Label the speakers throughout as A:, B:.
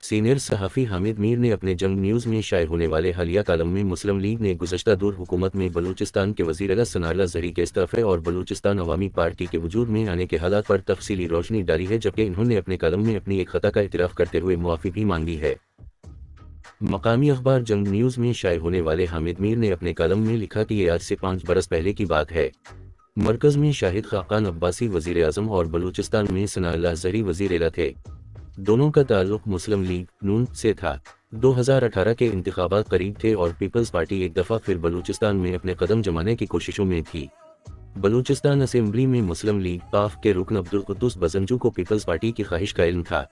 A: Senior صحافی حامد میر نے اپنے جنگ نیوز میں شائع ہونے والے حالیہ کالم میں مسلم لیگ نے گزشتہ دور حکومت میں بلوچستان کے وزیر اعلیٰ ثناء اللہ زرعی کے استعفے اور بلوچستان عوامی پارٹی کے وجود میں آنے کے حالات پر تفصیلی روشنی ڈالی ہے، جبکہ انہوں نے اپنے کالم میں اپنی ایک خطا کا اعتراف کرتے ہوئے معافی بھی مانگی ہے۔ مقامی اخبار جنگ نیوز میں شائع ہونے والے حامد میر نے اپنے کالم میں لکھا کہ یہ آج سے 5 برس پہلے کی بات ہے۔ مرکز میں شاہد خاقان عباسی وزیر اعظم اور بلوچستان میں ثناء اللہ زرعی وزیر اعلیٰ تھے۔ دونوں کا تعلق مسلم لیگ نون سے تھا۔ 2018 کے انتخابات قریب تھے اور پیپلز پارٹی ایک دفعہ پھر بلوچستان میں اپنے قدم جمانے کی کوششوں میں تھی۔ بلوچستان اسمبلی میں مسلم لیگ قاف کے رکن عبدالقدوس بزنجو کو پیپلز پارٹی کی خواہش کا علم تھا۔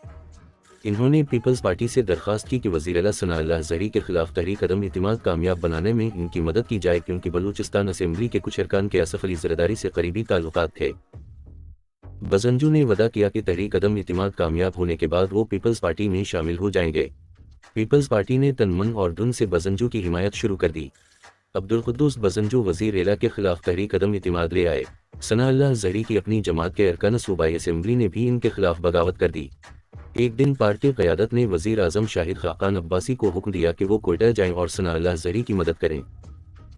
A: انہوں نے پیپلز پارٹی سے درخواست کی کہ وزیر اعلیٰ ثناء اللہ زرعی کے خلاف تحریک عدم اعتماد کامیاب بنانے میں ان کی مدد کی جائے، کیونکہ بلوچستان اسمبلی کے کچھ ارکان کے آصف علی زرداری سے قریبی تعلقات تھے۔ بزنجو نے وعدہ کیا کہ تحریک عدم اعتماد کامیاب ہونے کے بعد وہ پیپلز پارٹی میں شامل ہو جائیں گے۔ پیپلز پارٹی نے تن من اور دھن سے بزنجو کی حمایت شروع کر دی۔ عبدالقدوس بزنجو وزیر اعلیٰ کے خلاف تحریک عدم اعتماد لے آئے۔ ثناء اللہ زرعی کی اپنی جماعت کے ارکان صوبائی اسمبلی نے بھی ان کے خلاف بغاوت کر دی۔ ایک دن پارٹی قیادت نے وزیر اعظم شاہد خاقان عباسی کو حکم دیا کہ وہ کوئٹہ جائیں اور ثناء اللہ زرعی کی مدد کریں۔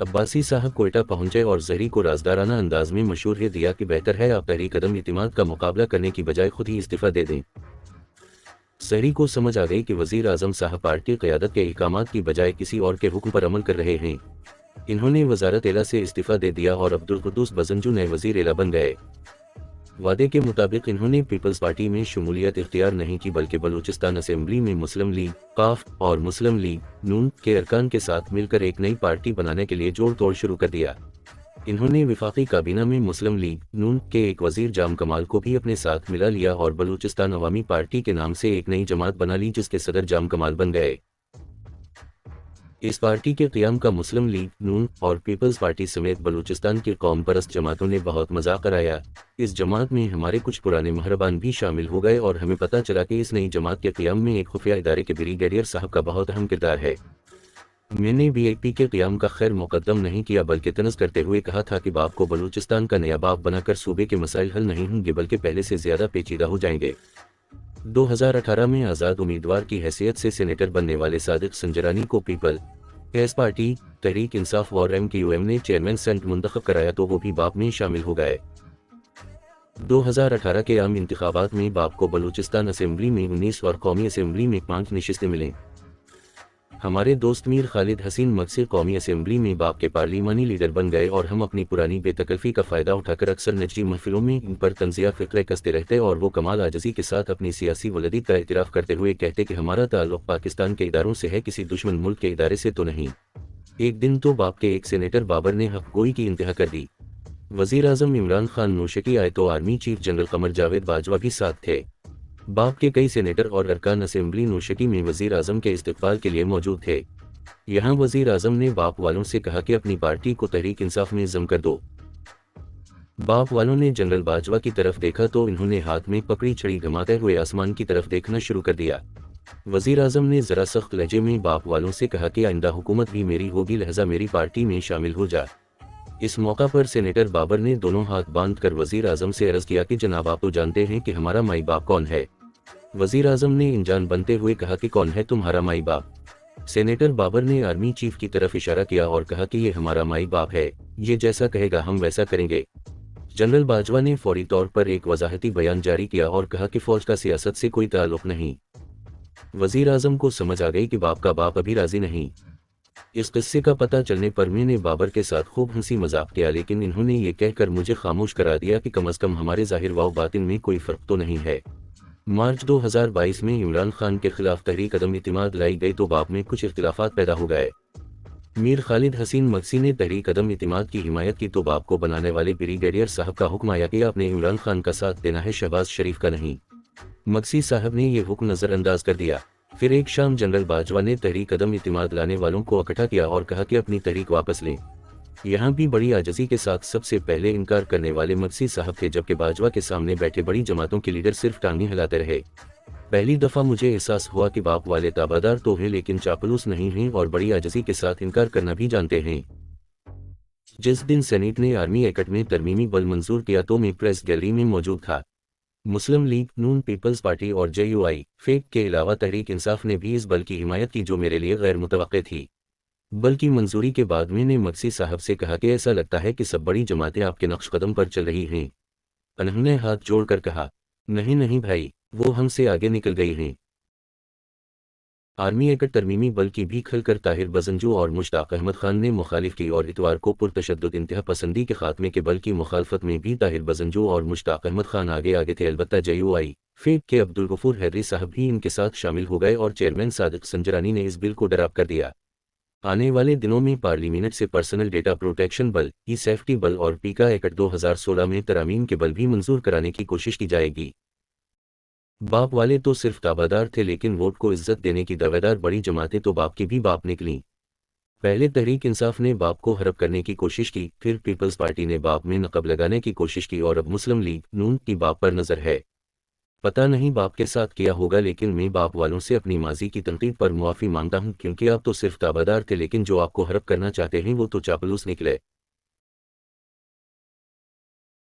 A: عباسی صاحب کوئٹہ پہنچے اور زرعی کو رازدارانہ انداز میں مشورہ دیا کہ بہتر ہے آپ تحریک عدم اعتماد کا مقابلہ کرنے کی بجائے خود ہی استعفیٰ دے دیں۔ زرعی کو سمجھ آ گئی کہ وزیر اعظم صاحب پارٹی قیادت کے احکامات کی بجائے کسی اور کے حکم پر عمل کر رہے ہیں۔ انہوں نے وزارت اعلیٰ سے استعفیٰ دے دیا اور عبدالقدوس بزنجو نئے وزیر اعلیٰ بن گئے۔ وعدے کے مطابق انہوں نے پیپلز پارٹی میں شمولیت اختیار نہیں کی، بلکہ بلوچستان اسمبلی میں مسلم لیگ قاف اور مسلم لیگ نون کے ارکان کے ساتھ مل کر ایک نئی پارٹی بنانے کے لیے جوڑ توڑ شروع کر دیا۔ انہوں نے وفاقی کابینہ میں مسلم لیگ نون کے ایک وزیر جام کمال کو بھی اپنے ساتھ ملا لیا اور بلوچستان عوامی پارٹی کے نام سے ایک نئی جماعت بنا لی، جس کے صدر جام کمال بن گئے۔ اس پارٹی کے قیام کا مسلم لیگ نون اور پیپلز پارٹی سمیت بلوچستان کی قوم پرست جماعتوں نے بہت مذاق اڑایا۔ اس جماعت میں ہمارے کچھ پرانے مہربان بھی شامل ہو گئے اور ہمیں پتہ چلا کہ اس نئی جماعت کے قیام میں ایک خفیہ ادارے کے بریگیڈیئر صاحب کا بہت اہم کردار ہے۔ میں نے بی اے پی کے قیام کا خیر مقدم نہیں کیا، بلکہ طنز کرتے ہوئے کہا تھا کہ باپ کو بلوچستان کا نیا باپ بنا کر صوبے کے مسائل حل نہیں ہوں گے بلکہ پہلے سے زیادہ پیچیدہ ہو جائیں گے۔ 2018 میں آزاد امیدوار کی حیثیت سے سینیٹر بننے والے صادق سنجرانی کو people S party Tehreek Insaf اور ایم کیو ایم نے چیئرمین سینٹ منتخب کرایا تو وہ بھی باپ میں شامل ہو گئے۔ 2018 کے عام انتخابات میں باپ کو بلوچستان اسمبلی میں 19 اور قومی اسمبلی میں 5 نشستیں ملیں۔ ہمارے دوست میر خالد حسین مقصد قومی اسمبلی میں باپ کے پارلیمانی لیڈر بن گئے اور ہم اپنی پرانی بے تکلفی کا فائدہ اٹھا کر اکثر نجی محفلوں میں ان پر طنزیہ فقرے کستے رہتے اور وہ کمال عاجزی کے ساتھ اپنی سیاسی ولادت کا اعتراف کرتے ہوئے کہتے کہ ہمارا تعلق پاکستان کے اداروں سے ہے، کسی دشمن ملک کے ادارے سے تو نہیں۔ ایک دن تو باپ کے ایک سینیٹر بابر نے حق گوئی کی انتہا کر دی۔ وزیر اعظم عمران خان نوشکی آئے تو army chief general Qamar Javed Bajwa بھی ساتھ تھے۔ باپ کے کئی سینیٹر اور ارکان اسمبلی نوشکی میں وزیر اعظم کے استقبال کے لیے موجود تھے۔ یہاں وزیر اعظم نے باپ والوں سے کہا کہ اپنی پارٹی کو تحریک انصاف میں ضم کر دو۔ باپ والوں نے جنرل باجوہ کی طرف دیکھا تو انہوں نے ہاتھ میں پکڑی چھڑی گھماتے ہوئے آسمان کی طرف دیکھنا شروع کر دیا۔ وزیر اعظم نے ذرا سخت لہجے میں باپ والوں سے کہا کہ آئندہ حکومت بھی میری ہوگی، لہذا میری پارٹی میں شامل ہو جا۔ اس موقع پر سینیٹر بابر نے دونوں ہاتھ باندھ کر وزیر اعظم سے عرض کیا کہ جناب آپ تو جانتے ہیں کہ ہمارا مائی باپ کون ہے۔ وزیر اعظم نے انجان بنتے ہوئے کہا کہ کون ہے تمہارا مائی باپ؟ سینیٹر بابر نے آرمی چیف کی طرف اشارہ کیا اور کہا کہ یہ ہمارا مائی باپ ہے، یہ جیسا کہے گا ہم ویسا کریں گے۔ جنرل باجوہ نے فوری طور پر ایک وضاحتی بیان جاری کیا اور کہا کہ فوج کا سیاست سے کوئی تعلق نہیں۔ وزیر اعظم کو سمجھ آ گئی کہ باپ کا باپ ابھی راضی نہیں۔ اس قصے کا پتہ چلنے پر میں نے بابر کے ساتھ خوب ہنسی مذاق کیا، لیکن انہوں نے یہ کہہ کر مجھے خاموش کرا دیا کہ کم از کم ہمارے ظاہر و باطن میں کوئی فرق تو نہیں ہے۔ مارچ 2022 میں عمران خان کے خلاف تحریک عدم اعتماد لائی گئی تو باپ میں کچھ اختلافات پیدا ہو گئے۔ میر خالد حسین مقصی نے تحریک عدم اعتماد کی حمایت کی تو باپ کو بنانے والے بریگیڈیئر صاحب کا حکم آیا کہ آپ نے عمران خان کا ساتھ دینا ہے، شہباز شریف کا نہیں۔ مقصی صاحب نے یہ حکم نظر انداز کر دیا۔ پھر ایک شام جنرل باجوہ نے تحریک عدم اعتماد لانے والوں کو اکٹھا کیا اور کہا کہ اپنی تحریک واپس لیں۔ یہاں بھی بڑی عاجزی کے ساتھ سب سے پہلے انکار کرنے والے مقصی صاحب تھے، جبکہ باجوہ کے سامنے بیٹھے بڑی جماعتوں کے لیڈر صرف ٹانگیں ہلاتے رہے۔ پہلی دفعہ مجھے احساس ہوا کہ باپ والے تابعدار تو ہیں لیکن چاپلوس نہیں ہیں اور بڑی عاجزی کے ساتھ انکار کرنا بھی جانتے ہیں۔ جس دن سینیٹ نے آرمی ایکٹ میں ترمیمی بل منظور کیا تو میں پریس گیلری میں موجود تھا۔ مسلم لیگ، نون پیپلز پارٹی اور جے یو آئی فیک کے علاوہ تحریک انصاف نے بھی اس بل کی حمایت کی جو میرے لیے غیر متوقع تھی۔ بل کی منظوری کے بعد میں نے مکسی صاحب سے کہا کہ ایسا لگتا ہے کہ سب بڑی جماعتیں آپ کے نقش قدم پر چل رہی ہیں۔ انہوں نے ہاتھ جوڑ کر کہا، نہیں نہیں بھائی، وہ ہم سے آگے نکل گئی ہیں۔ آرمی ایکٹ ترمیمی بل کی بھی کھل کر طاہر بزنجو اور مشتاق احمد خان نے مخالف کی اور اتوار کو پرتشدد انتہا پسندی کے خاتمے کے بل کی مخالفت میں بھی طاہر بزنجو اور مشتاق احمد خان آگے تھے۔ البتہ جے یو آئی فیک کے عبدالغفور حیدری صاحب بھی ان کے ساتھ شامل ہو گئے اور چیئرمین صادق سنجرانی نے اس بل کو ڈراپ کر دیا۔ آنے والے دنوں میں پارلیمنٹ سے پرسنل ڈیٹا پروٹیکشن بل، ای سیفٹی بل اور پیکا ایکٹ 2016 میں ترامیم کے بل بھی منظور کرانے کی کوشش کی جائے گی۔ باپ والے تو صرف تابعدار تھے لیکن ووٹ کو عزت دینے کی دعویدار بڑی جماعتیں تو باپ کی بھی باپ نکلیں۔ پہلے تحریک انصاف نے باپ کو ہڑپ کرنے کی کوشش کی، پھر پیپلز پارٹی نے باپ میں نقب لگانے کی کوشش کی اور اب مسلم لیگ، نون کی باپ پر نظر ہے۔ پتہ نہیں باپ کے ساتھ کیا ہوگا، لیکن میں باپ والوں سے اپنی ماضی کی تنقید پر معافی مانگتا ہوں کیونکہ آپ تو صرف تابعدار تھے لیکن جو آپ کو ہڑپ کرنا چاہتے ہیں وہ تو چاپلوس نکلے۔